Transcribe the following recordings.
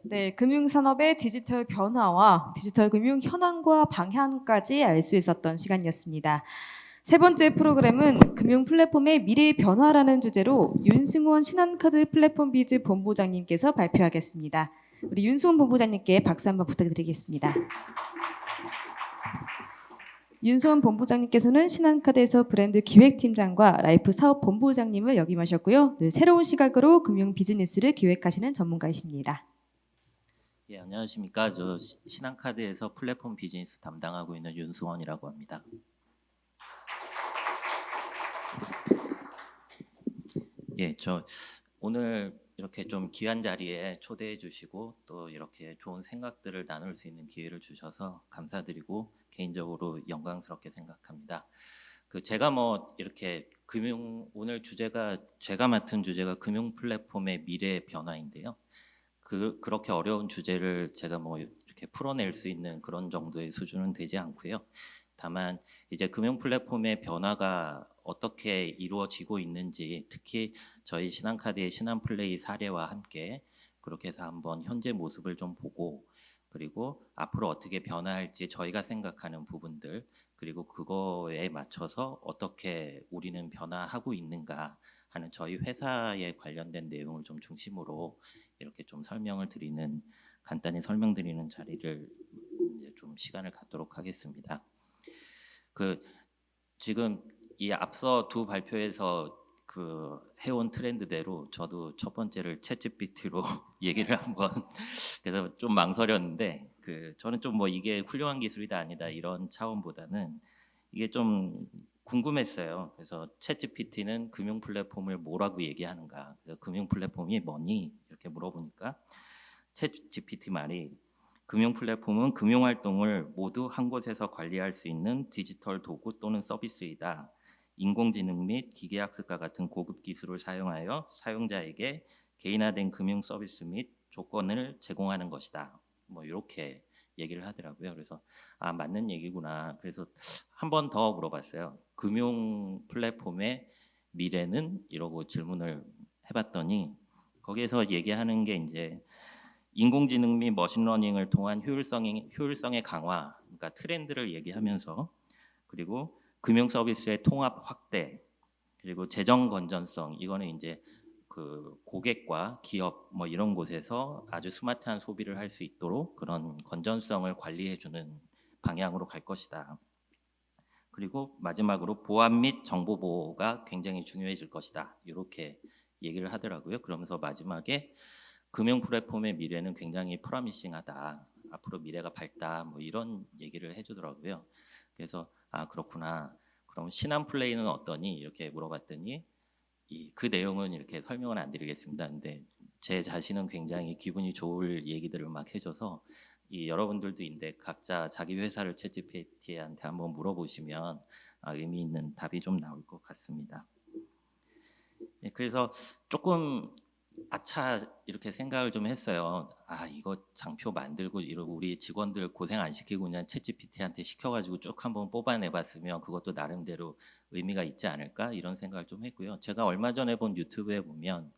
네, 금융산업의 디지털 변화와 디지털 금융 현황과 방향까지 알 수 있었던 시간이었습니다. 세 번째 프로그램은 금융 플랫폼의 미래 변화라는 주제로 윤승원 신한카드 플랫폼 비즈 본부장님께서 발표하겠습니다. 우리 윤승원 본부장님께 박수 한번 부탁드리겠습니다. 윤승원 본부장님께서는 신한카드에서 브랜드 기획팀장과 라이프 사업 본부장님을 역임하셨고요. 늘 새로운 시각으로 금융 비즈니스를 기획하시는 전문가이십니다. 예, 안녕하십니까. 저 신한카드에서 플랫폼 비즈니스 담당하고 있는 윤승원이라고 합니다. 예, 저 오늘 이렇게 좀 귀한 자리에 초대해 주시고 또 이렇게 좋은 생각들을 나눌 수 있는 기회를 주셔서 감사드리고 개인적으로 영광스럽게 생각합니다. 제가 뭐 이렇게 오늘 주제가 제가 맡은 주제가 금융 플랫폼의 미래 변화인데요. 그렇게 어려운 주제를 제가 뭐 이렇게 풀어낼 수 있는 그런 정도의 수준은 되지 않고요. 다만 이제 금융 플랫폼의 변화가 어떻게 이루어지고 있는지, 특히 저희 신한카드의 신한플레이 사례와 함께 그렇게 해서 한번 현재 모습을 좀 보고, 그리고 앞으로 어떻게 변화할지 저희가 생각하는 부분들, 그리고 그거에 맞춰서 어떻게 우리는 변화하고 있는가 하는 저희 회사에 관련된 내용을 좀 중심으로 이렇게 좀 간단히 설명드리는 자리를 이제 좀 시간을 갖도록 하겠습니다. 지금 이 앞서 두 발표에서 해온 트렌드대로 저도 첫 번째를 챗GPT로 얘기를 한번 그래서 좀 망설였는데 저는 좀 뭐 이게 훌륭한 기술이다 아니다 이런 차원보다는 이게 좀 궁금했어요. 그래서 챗GPT는 금융 플랫폼을 뭐라고 얘기하는가? 그래서 금융 플랫폼이 뭐니? 이렇게 물어보니까 챗GPT 말이 금융 플랫폼은 금융 활동을 모두 한 곳에서 관리할 수 있는 디지털 도구 또는 서비스이다. 인공지능 및 기계학습과 같은 고급 기술을 사용하여 사용자에게 개인화된 금융 서비스 및 조건을 제공하는 것이다. 뭐 이렇게 얘기를 하더라고요. 그래서 맞는 얘기구나. 그래서 한 번 더 물어봤어요. 금융 플랫폼의 미래는? 이러고 질문을 해봤더니 거기에서 얘기하는 게 이제 인공지능 및 머신러닝을 통한 효율성의 강화, 그러니까 트렌드를 얘기하면서, 그리고 금융 서비스의 통합 확대, 그리고 재정 건전성, 이거는 이제 고객과 기업 뭐 이런 곳에서 아주 스마트한 소비를 할 수 있도록 그런 건전성을 관리해주는 방향으로 갈 것이다. 그리고 마지막으로 보안 및 정보 보호가 굉장히 중요해질 것이다. 이렇게 얘기를 하더라고요. 그러면서 마지막에 금융 플랫폼의 미래는 굉장히 프로미싱하다. 앞으로 미래가 밝다. 뭐 이런 얘기를 해주더라고요. 그래서 그렇구나. 그럼 신한플레이는 어떠니? 이렇게 물어봤더니 그 내용은 이렇게 설명은 안 드리겠습니다. 근데 제 자신은 굉장히 기분이 좋을 얘기들을 막 해줘서 여러분들도 인데 각자 자기 회사를 챗GPT한테 한번 물어보시면 의미 있는 답이 좀 나올 것 같습니다. 그래서 조금 이렇게 생각을 좀 했어요. 이거 장표 만들고 이러고 우리 직원들 고생 안 시키고 그냥 챗GPT한테 시켜가지고 쭉 한번 뽑아내봤으면 그것도 나름대로 의미가 있지 않을까 이런 생각을 좀 했고요. 제가 얼마 전에 본 유튜브에 보면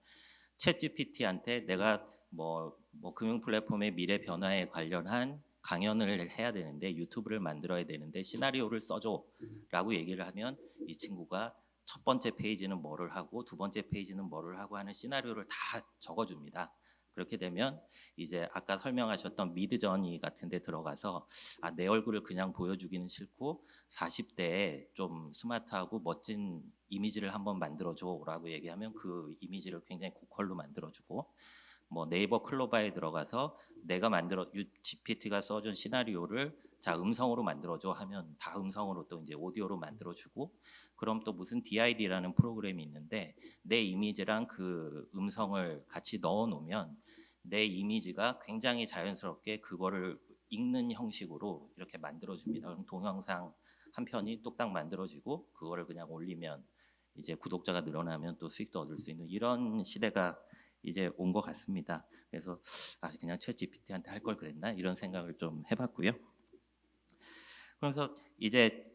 챗GPT한테 내가 뭐 금융 플랫폼의 미래 변화에 관련한 강연을 해야 되는데 유튜브를 만들어야 되는데 시나리오를 써줘라고 얘기를 하면 이 친구가 첫 번째 페이지는 뭐를 하고 두 번째 페이지는 뭐를 하고 하는 시나리오를 다 적어줍니다. 그렇게 되면 이제 아까 설명하셨던 미드저니 같은 데 들어가서 내 얼굴을 그냥 보여주기는 싫고 40대에 좀 스마트하고 멋진 이미지를 한번 만들어줘라고 얘기하면 그 이미지를 굉장히 고퀄로 만들어주고, 뭐 네이버 클로바에 들어가서 내가 GPT가 써준 시나리오를 음성으로 만들어줘 하면 다 음성으로 또 이제 오디오로 만들어주고, 그럼 또 무슨 DID라는 프로그램이 있는데 내 이미지랑 그 음성을 같이 넣어놓으면 내 이미지가 굉장히 자연스럽게 그거를 읽는 형식으로 이렇게 만들어줍니다. 그럼 동영상 한 편이 뚝딱 만들어지고 그거를 그냥 올리면 이제 구독자가 늘어나면 또 수익도 얻을 수 있는 이런 시대가 이제 온 것 같습니다. 그래서 그냥 챗GPT한테 할 걸 그랬나 이런 생각을 좀 해봤고요. 그래서 이제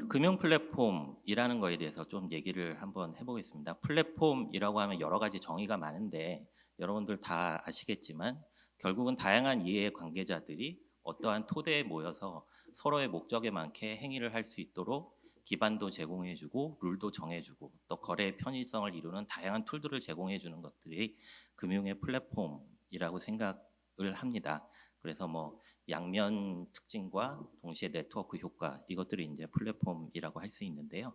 금융 플랫폼이라는 거에 대해서 좀 얘기를 한번 해보겠습니다. 플랫폼이라고 하면 여러 가지 정의가 많은데 여러분들 다 아시겠지만 결국은 다양한 이해의 관계자들이 어떠한 토대에 모여서 서로의 목적에 맞게 행위를 할 수 있도록 기반도 제공해주고 룰도 정해주고 또 거래의 편의성을 이루는 다양한 툴들을 제공해주는 것들이 금융의 플랫폼이라고 생각을 합니다. 그래서 뭐 양면 특징과 동시에 네트워크 효과 이것들이 이제 플랫폼이라고 할 수 있는데요.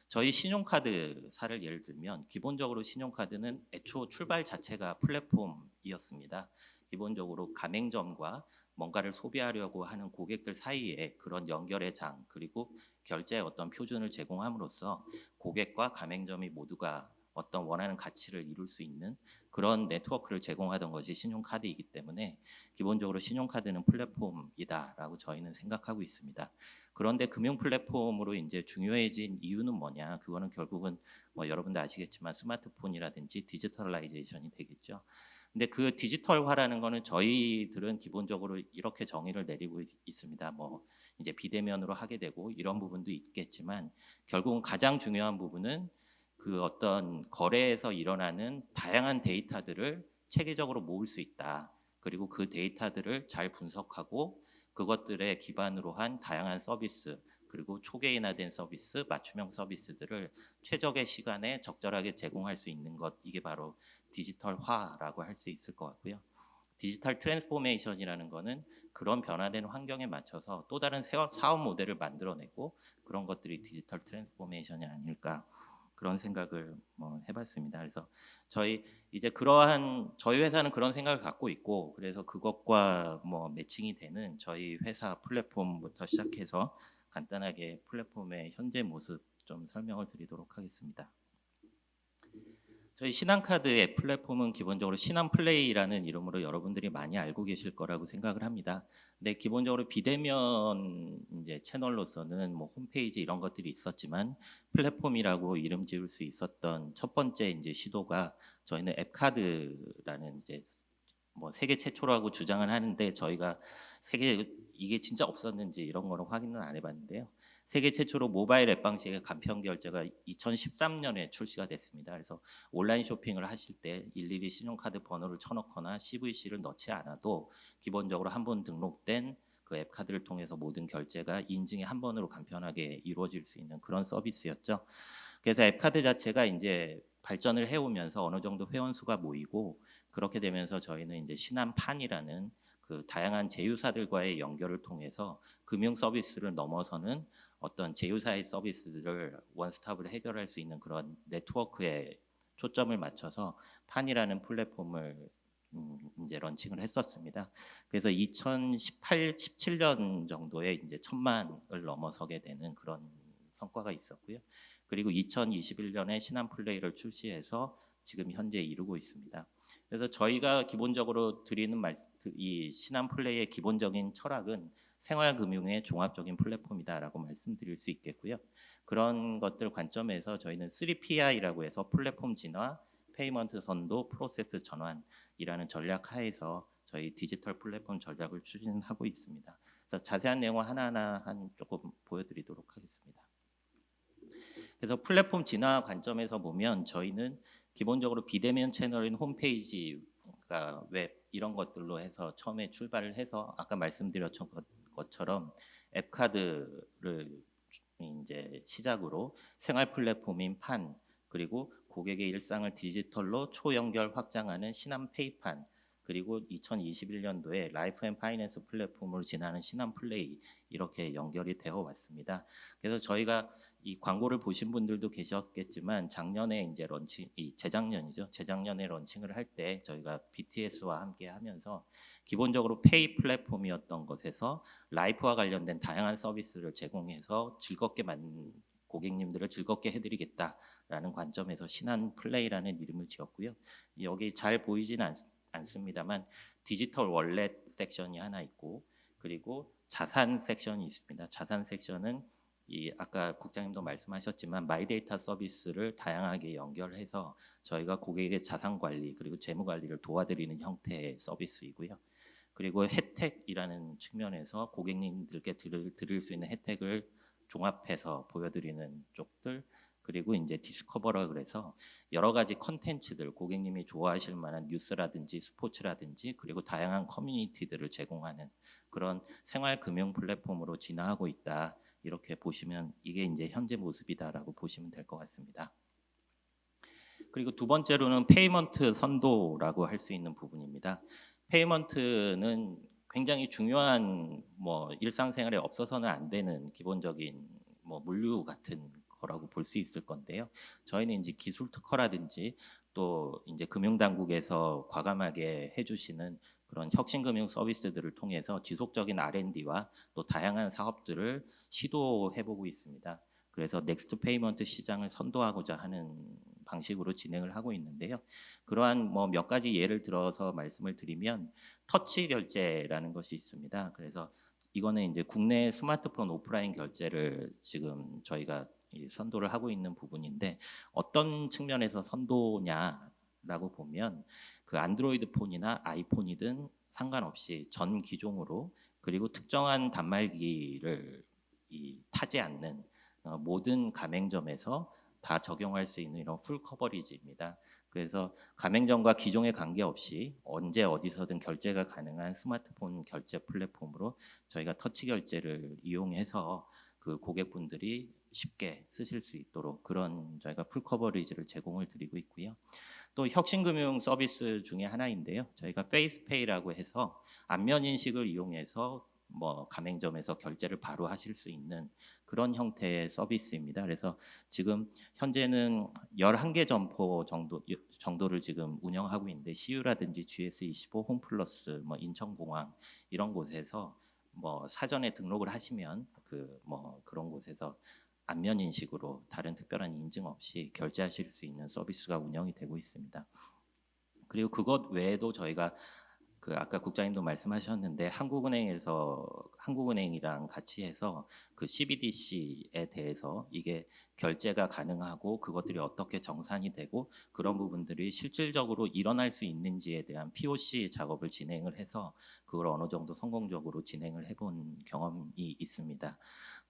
저희 신용카드사를 예를 들면 기본적으로 신용카드는 애초 출발 자체가 플랫폼이었습니다. 기본적으로 가맹점과 뭔가를 소비하려고 하는 고객들 사이에 그런 연결의 장 그리고 결제의 어떤 표준을 제공함으로써 고객과 가맹점이 모두가 어떤 원하는 가치를 이룰 수 있는 그런 네트워크를 제공하던 것이 신용카드이기 때문에 기본적으로 신용카드는 플랫폼이다라고 저희는 생각하고 있습니다. 그런데 금융 플랫폼으로 이제 중요해진 이유는 뭐냐? 그거는 결국은 뭐 여러분도 아시겠지만 스마트폰이라든지 디지털라이제이션이 되겠죠. 근데 그 디지털화라는 거는 저희들은 기본적으로 이렇게 정의를 내리고 있습니다. 뭐 이제 비대면으로 하게 되고 이런 부분도 있겠지만 결국은 가장 중요한 부분은 그 어떤 거래에서 일어나는 다양한 데이터들을 체계적으로 모을 수 있다. 그리고 그 데이터들을 잘 분석하고 그것들에 기반으로 한 다양한 서비스 그리고 초개인화된 서비스, 맞춤형 서비스들을 최적의 시간에 적절하게 제공할 수 있는 것 이게 바로 디지털화라고 할 수 있을 것 같고요. 디지털 트랜스포메이션이라는 거는 그런 변화된 환경에 맞춰서 또 다른 사업 모델을 만들어내고 그런 것들이 디지털 트랜스포메이션이 아닐까 그런 생각을 뭐 해봤습니다. 그래서 저희 이제 그러한 저희 회사는 그런 생각을 갖고 있고 그래서 그것과 뭐 매칭이 되는 저희 회사 플랫폼부터 시작해서 간단하게 플랫폼의 현재 모습 좀 설명을 드리도록 하겠습니다. 저희 신한카드의 플랫폼은 기본적으로 신한플레이라는 이름으로 여러분들이 많이 알고 계실 거라고 생각을 합니다. 근데 기본적으로 비대면 이제 채널로서는 뭐 홈페이지 이런 것들이 있었지만 플랫폼이라고 이름 지을 수 있었던 첫 번째 이제 시도가 저희는 앱카드라는 이제 뭐 세계 최초라고 주장을 하는데 저희가 세계 이게 진짜 없었는지 이런 거는 확인은 안 해봤는데요. 세계 최초로 모바일 앱 방식의 간편 결제가 2013년에 출시가 됐습니다. 그래서 온라인 쇼핑을 하실 때 일일이 신용카드 번호를 쳐넣거나 CVC를 넣지 않아도 기본적으로 한 번 등록된 그 앱카드를 통해서 모든 결제가 인증이 한 번으로 간편하게 이루어질 수 있는 그런 서비스였죠. 그래서 앱카드 자체가 이제 발전을 해오면서 어느 정도 회원 수가 모이고 그렇게 되면서 저희는 이제 신한판이라는 그 다양한 제휴사들과의 연결을 통해서 금융 서비스를 넘어서는 어떤 제휴사의 서비스들을 원스톱으로 해결할 수 있는 그런 네트워크에 초점을 맞춰서 판이라는 플랫폼을 이제 런칭을 했었습니다. 그래서 2018, 17년 정도에 이제 1,000만을 넘어서게 되는 그런 성과가 있었고요. 그리고 2021년에 신한플레이를 출시해서 지금 현재 이루고 있습니다. 그래서 저희가 기본적으로 드리는 이 신한플레이의 기본적인 철학은 생활금융의 종합적인 플랫폼이다라고 말씀드릴 수 있겠고요. 그런 것들 관점에서 저희는 3PI라고 해서 플랫폼 진화, 페이먼트 선도, 프로세스 전환이라는 전략 하에서 저희 디지털 플랫폼 전략을 추진하고 있습니다. 그래서 자세한 내용을 하나하나 조금 보여드리도록 하겠습니다. 그래서 플랫폼 진화 관점에서 보면 저희는 기본적으로 비대면 채널인 홈페이지, 그러니까 웹 이런 것들로 해서 처음에 출발을 해서 아까 말씀드렸던 것처럼 앱카드를 이제 시작으로 생활 플랫폼인 판 그리고 고객의 일상을 디지털로 초연결 확장하는 신한페이판 그리고 2021년도에 라이프 앤 파이낸스 플랫폼으로 진화하는 신한플레이 이렇게 연결이 되어 왔습니다. 그래서 저희가 이 광고를 보신 분들도 계셨겠지만 작년에 이제 재작년에 런칭을 할 때 저희가 BTS와 함께 하면서 기본적으로 페이 플랫폼이었던 것에서 라이프와 관련된 다양한 서비스를 제공해서 고객님들을 즐겁게 해드리겠다라는 관점에서 신한플레이라는 이름을 지었고요. 여기 잘 보이진 않습니다만 디지털 월렛 섹션이 하나 있고 그리고 자산 섹션이 있습니다. 자산 섹션은 이 아까 국장님도 말씀하셨지만 마이데이터 서비스를 다양하게 연결해서 저희가 고객의 자산 관리 그리고 재무 관리를 도와드리는 형태의 서비스이고요. 그리고 혜택이라는 측면에서 고객님들께 드릴 수 있는 혜택을 종합해서 보여드리는 쪽들, 그리고 이제 디스커버라 그래서 여러 가지 컨텐츠들, 고객님이 좋아하실 만한 뉴스라든지 스포츠라든지, 그리고 다양한 커뮤니티들을 제공하는 그런 생활 금융 플랫폼으로 진화하고 있다. 이렇게 보시면 이게 이제 현재 모습이다라고 보시면 될 것 같습니다. 그리고 두 번째로는 페이먼트 선도라고 할 수 있는 부분입니다. 페이먼트는 굉장히 중요한 일상생활에 없어서는 안 되는 기본적인 물류 같은 거라고 볼 수 있을 건데요. 저희는 이제 기술 특허라든지 또 이제 금융당국에서 과감하게 해주시는 그런 혁신금융 서비스들을 통해서 지속적인 R&D와 또 다양한 사업들을 시도해보고 있습니다. 그래서 넥스트 페이먼트 시장을 선도하고자 하는 방식으로 진행을 하고 있는데요. 그러한 몇 가지 예를 들어서 말씀을 드리면 터치 결제라는 것이 있습니다. 그래서 이거는 이제 국내 스마트폰 오프라인 결제를 지금 저희가 선도를 하고 있는 부분인데, 어떤 측면에서 선도냐라고 보면 그 안드로이드 폰이나 아이폰이든 상관없이 전 기종으로, 그리고 특정한 단말기를 타지 않는 모든 가맹점에서 다 적용할 수 있는 이런 풀 커버리지입니다. 그래서 가맹점과 기종에 관계없이 언제 어디서든 결제가 가능한 스마트폰 결제 플랫폼으로 저희가 터치 결제를 이용해서 그 고객분들이 쉽게 쓰실 수 있도록 그런 저희가 풀 커버리지를 제공을 드리고 있고요. 또 혁신금융 서비스 중에 하나인데요. 저희가 페이스페이라고 해서 안면 인식을 이용해서 가맹점에서 결제를 바로 하실 수 있는 그런 형태의 서비스입니다. 그래서 지금 현재는 11개 점포 정도를 지금 운영하고 있는데, CU라든지 GS25, 홈플러스, 인천공항 이런 곳에서 사전에 등록을 하시면 그런 곳에서 안면 인식으로 다른 특별한 인증 없이 결제하실 수 있는 서비스가 운영이 되고 있습니다. 그리고 그것 외에도 저희가 아까 국장님도 말씀하셨는데 한국은행이랑 같이 해서 그 CBDC에 대해서 이게 결제가 가능하고 그것들이 어떻게 정산이 되고 그런 부분들이 실질적으로 일어날 수 있는지에 대한 POC 작업을 진행을 해서 그걸 어느 정도 성공적으로 진행을 해본 경험이 있습니다.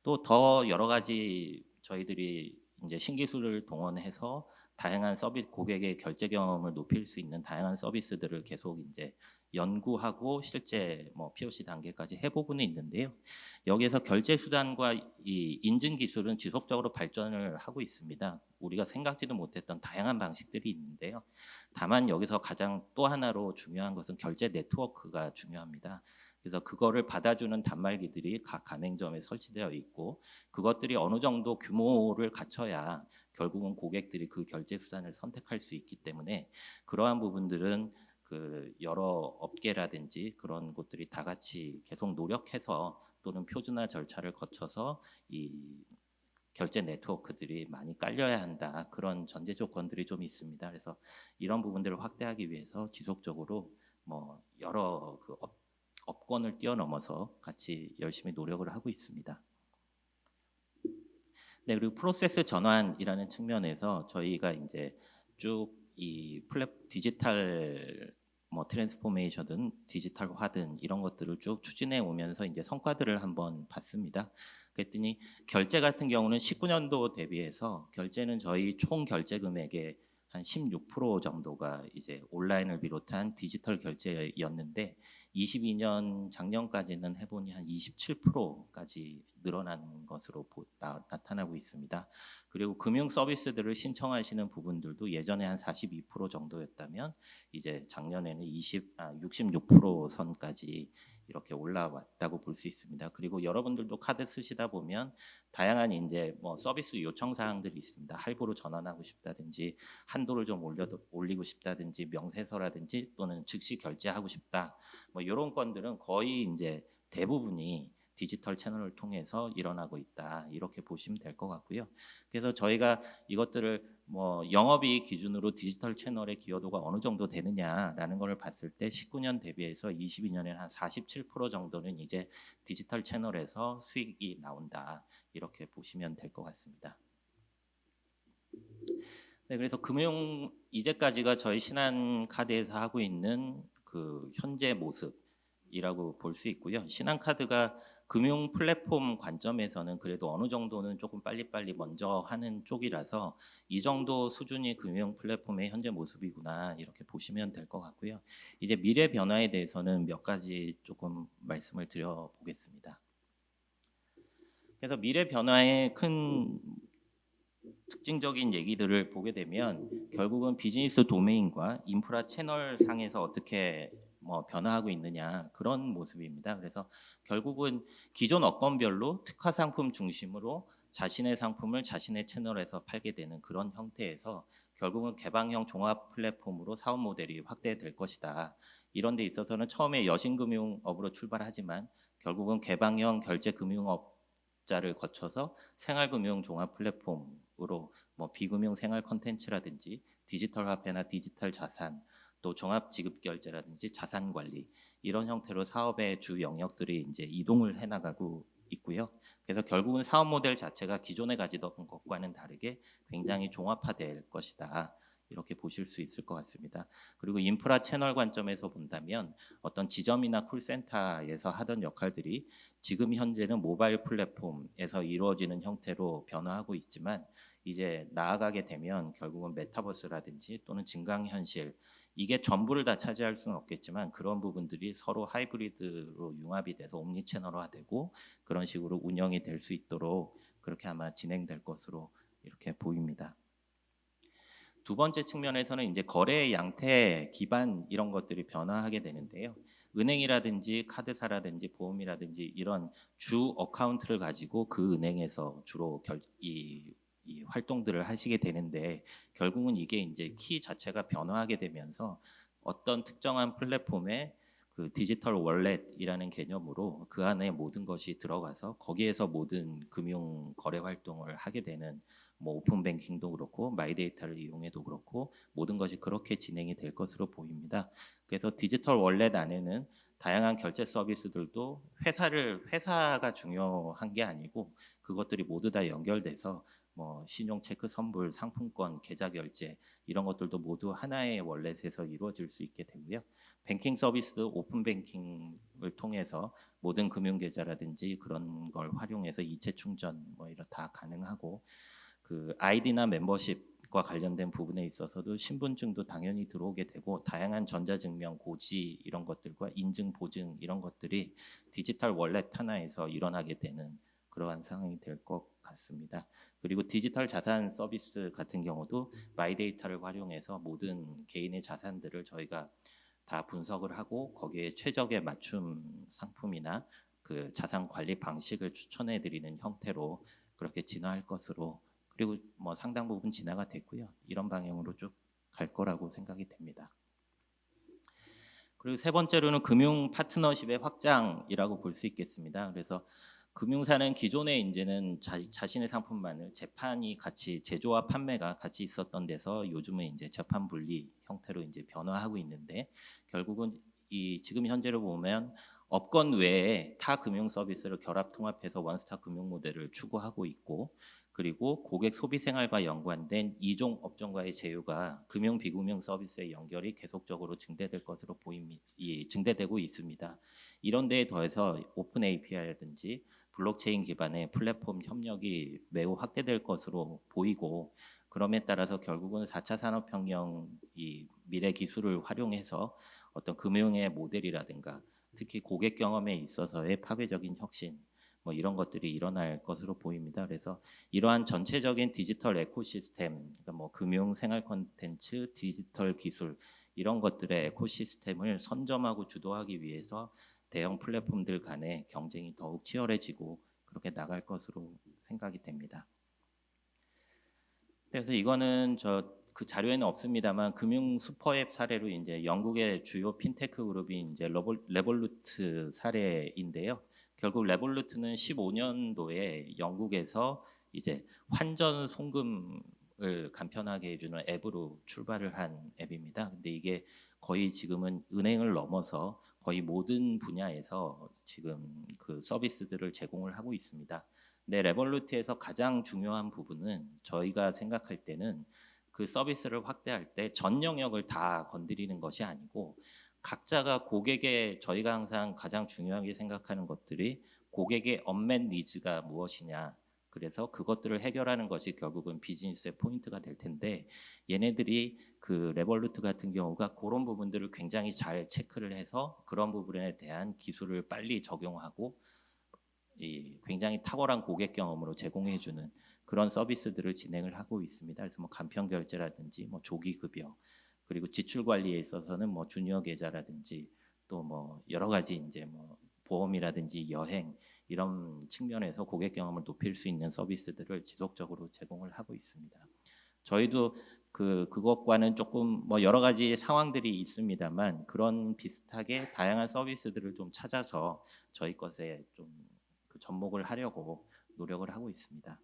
또 더 여러 가지 저희들이 이제 신기술을 동원해서 다양한 서비스, 고객의 결제 경험을 높일 수 있는 다양한 서비스들을 계속 이제 연구하고 실제 POC 단계까지 해보고는 있는데요. 여기에서 결제 수단과 이 인증 기술은 지속적으로 발전을 하고 있습니다. 우리가 생각지도 못했던 다양한 방식들이 있는데요. 다만 여기서 가장 또 하나로 중요한 것은 결제 네트워크가 중요합니다. 그래서 그거를 받아주는 단말기들이 각 가맹점에 설치되어 있고, 그것들이 어느 정도 규모를 갖춰야 결국은 고객들이 그 결제 수단을 선택할 수 있기 때문에, 그러한 부분들은 그 여러 업계라든지 그런 곳들이 다 같이 계속 노력해서 또는 표준화 절차를 거쳐서 이 결제 네트워크들이 많이 깔려야 한다, 그런 전제 조건들이 좀 있습니다. 그래서 이런 부분들을 확대하기 위해서 지속적으로 여러 그 업권을 뛰어넘어서 같이 열심히 노력을 하고 있습니다. 네, 그리고 프로세스 전환이라는 측면에서 저희가 이제 쭉 이 디지털 트랜스포메이션든 디지털화든 이런 것들을 쭉 추진해 오면서 이제 성과들을 한번 봤습니다. 그랬더니 결제 같은 경우는 19년도 대비해서 결제는 저희 총 결제 금액의 한 16% 정도가 이제 온라인을 비롯한 디지털 결제였는데, 22년 작년까지는 해보니 한 27%까지 늘어난 것으로 나타나고 있습니다. 그리고 금융 서비스들을 신청하시는 부분들도 예전에 한 42% 정도였다면 이제 작년에는 66% 선까지 이렇게 올라왔다고 볼 수 있습니다. 그리고 여러분들도 카드 쓰시다 보면 다양한 이제 서비스 요청 사항들이 있습니다. 할부로 전환하고 싶다든지, 한도를 좀 올리고 싶다든지, 명세서라든지 또는 즉시 결제하고 싶다, 이런 건들은 거의 이제 대부분이 디지털 채널을 통해서 일어나고 있다, 이렇게 보시면 될 것 같고요. 그래서 저희가 이것들을 영업이익 기준으로 디지털 채널의 기여도가 어느 정도 되느냐라는 걸 봤을 때 19년 대비해서 22년에는 한 47% 정도는 이제 디지털 채널에서 수익이 나온다, 이렇게 보시면 될 것 같습니다. 네, 그래서 이제까지가 저희 신한카드에서 하고 있는 그 현재 모습, 이라고 볼 수 있고요. 신한카드가 금융 플랫폼 관점에서는 그래도 어느 정도는 조금 빨리빨리 먼저 하는 쪽이라서 이 정도 수준이 금융 플랫폼의 현재 모습이구나 이렇게 보시면 될 것 같고요. 이제 미래 변화에 대해서는 몇 가지 조금 말씀을 드려보겠습니다. 그래서 미래 변화의 큰 특징적인 얘기들을 보게 되면 결국은 비즈니스 도메인과 인프라 채널 상에서 어떻게 변화하고 있느냐 그런 모습입니다. 그래서 결국은 기존 업권별로 특화 상품 중심으로 자신의 상품을 자신의 채널에서 팔게 되는 그런 형태에서 결국은 개방형 종합 플랫폼으로 사업 모델이 확대될 것이다. 이런 데 있어서는 처음에 여신금융업으로 출발하지만 결국은 개방형 결제금융업자를 거쳐서 생활금융 종합 플랫폼으로 비금융 생활 컨텐츠라든지 디지털 화폐나 디지털 자산 또 종합 지급 결제라든지 자산 관리 이런 형태로 사업의 주 영역들이 이제 이동을 해 나가고 있고요. 그래서 결국은 사업 모델 자체가 기존에 가지던 것과는 다르게 굉장히 종합화될 것이다. 이렇게 보실 수 있을 것 같습니다. 그리고 인프라 채널 관점에서 본다면 어떤 지점이나 콜센터에서 하던 역할들이 지금 현재는 모바일 플랫폼에서 이루어지는 형태로 변화하고 있지만 이제 나아가게 되면 결국은 메타버스라든지 또는 증강현실 이게 전부를 다 차지할 수는 없겠지만 그런 부분들이 서로 하이브리드로 융합이 돼서 옴니채널화되고 그런 식으로 운영이 될 수 있도록 그렇게 아마 진행될 것으로 이렇게 보입니다. 두 번째 측면에서는 이제 거래 양태 기반 이런 것들이 변화하게 되는데요. 은행이라든지 카드사라든지 보험이라든지 이런 주 어카운트를 가지고 그 은행에서 주로 이 활동들을 하시게 되는데 결국은 이게 이제 키 자체가 변화하게 되면서 어떤 특정한 플랫폼에 그 디지털 월렛이라는 개념으로 그 안에 모든 것이 들어가서 거기에서 모든 금융 거래 활동을 하게 되는 오픈 뱅킹도 그렇고 마이데이터를 이용해도 그렇고 모든 것이 그렇게 진행이 될 것으로 보입니다. 그래서 디지털 월렛 안에는 다양한 결제 서비스들도 회사가 중요한 게 아니고 그것들이 모두 다 연결돼서 신용 체크 선불, 상품권, 계좌 결제 이런 것들도 모두 하나의 월렛에서 이루어질 수 있게 되고요. 뱅킹 서비스도 오픈 뱅킹을 통해서 모든 금융 계좌라든지 그런 걸 활용해서 이체 충전 이런 다 가능하고 그 아이디나 멤버십과 관련된 부분에 있어서도 신분증도 당연히 들어오게 되고 다양한 전자증명, 고지 이런 것들과 인증, 보증 이런 것들이 디지털 월렛 하나에서 일어나게 되는 그러한 상황이 될 것 같습니다. 그리고 디지털 자산 서비스 같은 경우도 마이데이터를 활용해서 모든 개인의 자산들을 저희가 다 분석을 하고 거기에 최적에 맞춤 상품이나 그 자산 관리 방식을 추천해 드리는 형태로 그렇게 진화할 것으로 그리고 상당 부분 진화가 됐고요. 이런 방향으로 쭉 갈 거라고 생각이 됩니다. 그리고 세 번째로는 금융 파트너십의 확장이라고 볼 수 있겠습니다. 그래서 금융사는 기존에 이제는 자신의 상품만을 재판이 같이 제조와 판매가 같이 있었던 데서 요즘은 이제 재판 분리 형태로 이제 변화하고 있는데 결국은 이 지금 현재로 보면 업권 외에 타 금융 서비스를 결합 통합해서 원스톱 금융 모델을 추구하고 있고 그리고 고객 소비 생활과 연관된 이종 업종과의 제휴가 금융 비금융 서비스의 연결이 계속적으로 증대될 것으로 증대되고 있습니다. 이런 데에 더해서 오픈 API라든지 블록체인 기반의 플랫폼 협력이 매우 확대될 것으로 보이고 그럼에 따라서 결국은 4차 산업혁명 이 미래 기술을 활용해서 어떤 금융의 모델이라든가 특히 고객 경험에 있어서의 파괴적인 혁신 이런 것들이 일어날 것으로 보입니다. 그래서 이러한 전체적인 디지털 에코시스템, 그러니까 금융 생활 콘텐츠, 디지털 기술 이런 것들의 에코시스템을 선점하고 주도하기 위해서 대형 플랫폼들 간의 경쟁이 더욱 치열해지고 그렇게 나갈 것으로 생각이 됩니다. 그래서 이거는 그 자료에는 없습니다만 금융 슈퍼앱 사례로 이제 영국의 주요 핀테크 그룹이 이제 레볼루트 사례인데요. 결국 레볼루트는 15년도에 영국에서 이제 환전 송금을 간편하게 해주는 앱으로 출발을 한 앱입니다. 근데 이게 거의 지금은 은행을 넘어서 거의 모든 분야에서 지금 그 서비스들을 제공을 하고 있습니다. 근데 레볼루트에서 가장 중요한 부분은 저희가 생각할 때는 그 서비스를 확대할 때 전 영역을 다 건드리는 것이 아니고 각자가 고객의 저희가 항상 가장 중요하게 생각하는 것들이 고객의 언맷 니즈가 무엇이냐. 그래서 그것들을 해결하는 것이 결국은 비즈니스의 포인트가 될 텐데 얘네들이 그 레볼루트 같은 경우가 그런 부분들을 굉장히 잘 체크를 해서 그런 부분에 대한 기술을 빨리 적용하고 이 굉장히 탁월한 고객 경험으로 제공해주는 그런 서비스들을 진행을 하고 있습니다. 그래서 뭐 간편 결제라든지 뭐 조기 급여 그리고 지출 관리에 있어서는 뭐 주니어 계좌라든지 또 뭐 여러 가지 이제 뭐 보험이라든지 여행 이런 측면에서 고객 경험을 높일 수 있는 서비스들을 지속적으로 제공을 하고 있습니다. 저희도 그것과는 조금 뭐 여러 가지 상황들이 있습니다만 그런 비슷하게 다양한 서비스들을 좀 찾아서 저희 것에 좀그 접목을 하려고 노력을 하고 있습니다.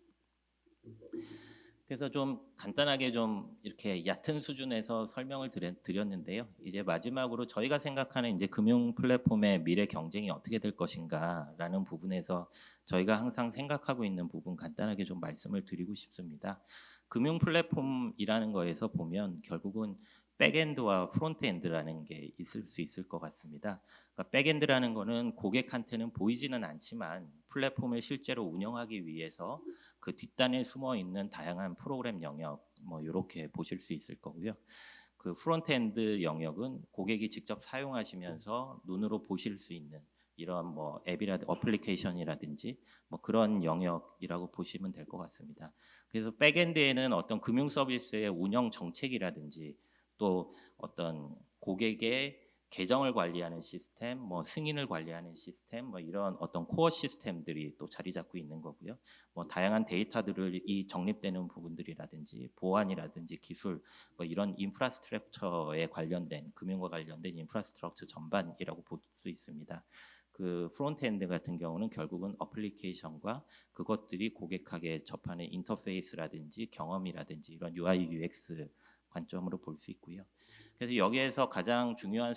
그래서 좀 간단하게 좀 이렇게 얕은 수준에서 설명을 드렸는데요. 이제 마지막으로 저희가 생각하는 이제 금융 플랫폼의 미래 경쟁이 어떻게 될 것인가라는 부분에서 저희가 항상 생각하고 있는 부분 간단하게 좀 말씀을 드리고 싶습니다. 금융 플랫폼이라는 거에서 보면 결국은 백엔드와 프론트엔드라는 게 있을 수 있을 것 같습니다. 그러니까 백엔드라는 거는 고객한테는 보이지는 않지만 플랫폼을 실제로 운영하기 위해서 그 뒷단에 숨어 있는 다양한 프로그램 영역 뭐 이렇게 보실 수 있을 거고요. 그 프론트엔드 영역은 고객이 직접 사용하시면서 눈으로 보실 수 있는 이런 뭐 앱이라든지 어플리케이션이라든지 뭐 그런 영역이라고 보시면 될 것 같습니다. 그래서 백엔드에는 어떤 금융 서비스의 운영 정책이라든지 또 어떤 고객의 계정을 관리하는 시스템, 뭐 승인을 관리하는 시스템, 뭐 이런 어떤 코어 시스템들이 또 자리 잡고 있는 거고요. 뭐 다양한 데이터들이 정립되는 부분들이라든지 보안이라든지 기술, 뭐 이런 인프라스트럭처에 관련된 금융과 관련된 인프라스트럭처 전반이라고 볼 수 있습니다. 그 프론트엔드 같은 경우는 결국은 어플리케이션과 그것들이 고객에게 접하는 인터페이스라든지 경험이라든지 이런 UI, UX 관점으로 볼 수 있고요. 그래서 여기에서 가장 중요한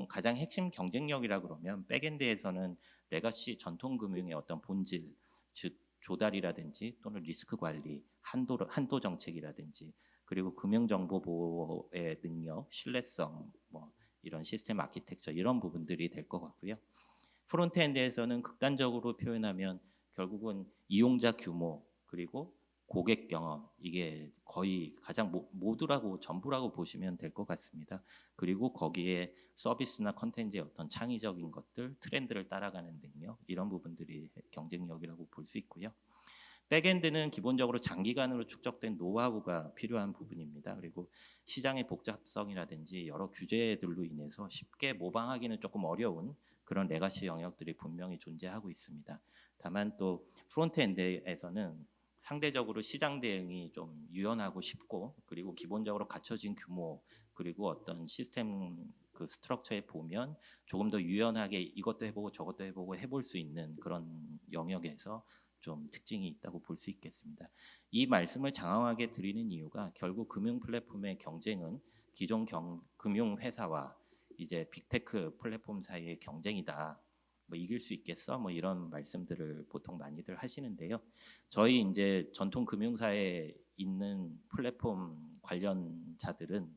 가장 핵심 경쟁력이라 그러면 백엔드에서는 레거시 전통 금융의 어떤 본질, 즉 조달이라든지 또는 리스크 관리, 한도 정책이라든지 그리고 금융 정보 보호의 능력, 신뢰성, 뭐 이런 시스템 아키텍처 이런 부분들이 될 것 같고요. 프론트엔드에서는 극단적으로 표현하면 결국은 이용자 규모 그리고 고객 경험 이게 거의 가장 모두라고 전부라고 보시면 될 것 같습니다. 그리고 거기에 서비스나 컨텐츠의 어떤 창의적인 것들, 트렌드를 따라가는 능력 이런 부분들이 경쟁력이라고 볼 수 있고요. 백엔드는 기본적으로 장기간으로 축적된 노하우가 필요한 부분입니다. 그리고 시장의 복잡성이라든지 여러 규제들로 인해서 쉽게 모방하기는 조금 어려운 그런 레가시 영역들이 분명히 존재하고 있습니다. 다만 또 프론트엔드에서는 상대적으로 시장 대응이 좀 유연하고 쉽고 그리고 기본적으로 갖춰진 규모 그리고 어떤 시스템 그 스트럭처에 보면 조금 더 유연하게 이것도 해보고 저것도 해보고 해볼 수 있는 그런 영역에서 좀 특징이 있다고 볼 수 있겠습니다. 이 말씀을 장황하게 드리는 이유가 결국 금융 플랫폼의 경쟁은 기존 금융 회사와 이제 빅테크 플랫폼 사이의 경쟁이다. 뭐 이길 수 있겠어? 뭐 이런 말씀들을 보통 많이들 하시는데요. 저희 이제 전통 금융사에 있는 플랫폼 관련자들은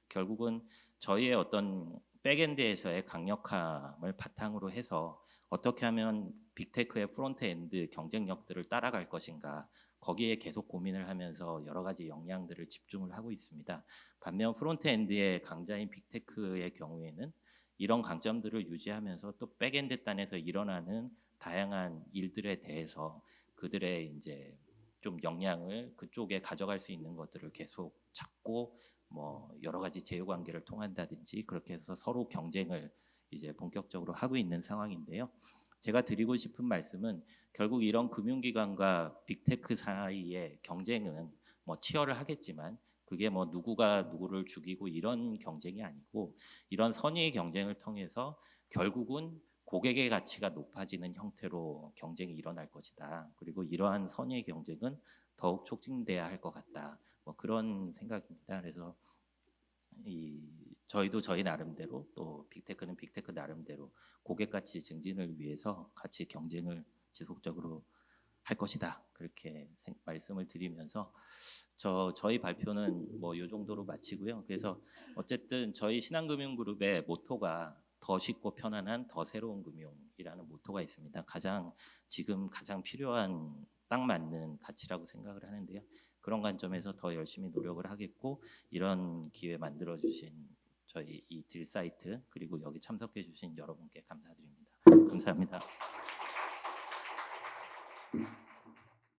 결국은 저희의 어떤 백엔드에서의 강력함을 바탕으로 해서 어떻게 하면 빅테크의 프론트엔드 경쟁력들을 따라갈 것인가 거기에 계속 고민을 하면서 여러 가지 역량들을 집중을 하고 있습니다. 반면 프론트엔드의 강자인 빅테크의 경우에는 이런 강점들을 유지하면서 또 백엔드 단에서 일어나는 다양한 일들에 대해서 그들의 이제 좀 역량을 그쪽에 가져갈 수 있는 것들을 계속 찾고 뭐 여러 가지 제휴 관계를 통한다든지 그렇게 해서 서로 경쟁을 이제 본격적으로 하고 있는 상황인데요. 제가 드리고 싶은 말씀은 결국 이런 금융기관과 빅테크 사이의 경쟁은 뭐 치열을 하겠지만 그게 뭐 누구가 누구를 죽이고 이런 경쟁이 아니고 이런 선의의 경쟁을 통해서 결국은 고객의 가치가 높아지는 형태로 경쟁이 일어날 것이다. 그리고 이러한 선의의 경쟁은 더욱 촉진돼야 할 것 같다. 뭐 그런 생각입니다. 그래서 저희도 저희 나름대로 또 빅테크는 빅테크 나름대로 고객 가치 증진을 위해서 같이 경쟁을 지속적으로 할 것이다. 그렇게 말씀을 드리면서 저희 발표는 뭐 이 정도로 마치고요. 그래서 어쨌든 저희 신한금융그룹의 모토가 더 쉽고 편안한 더 새로운 금융이라는 모토가 있습니다. 지금 가장 필요한 딱 맞는 가치라고 생각을 하는데요. 그런 관점에서 더 열심히 노력을 하겠고, 이런 기회 만들어 주신 저희 이 딜사이트 그리고 여기 참석해 주신 여러분께 감사드립니다. 감사합니다.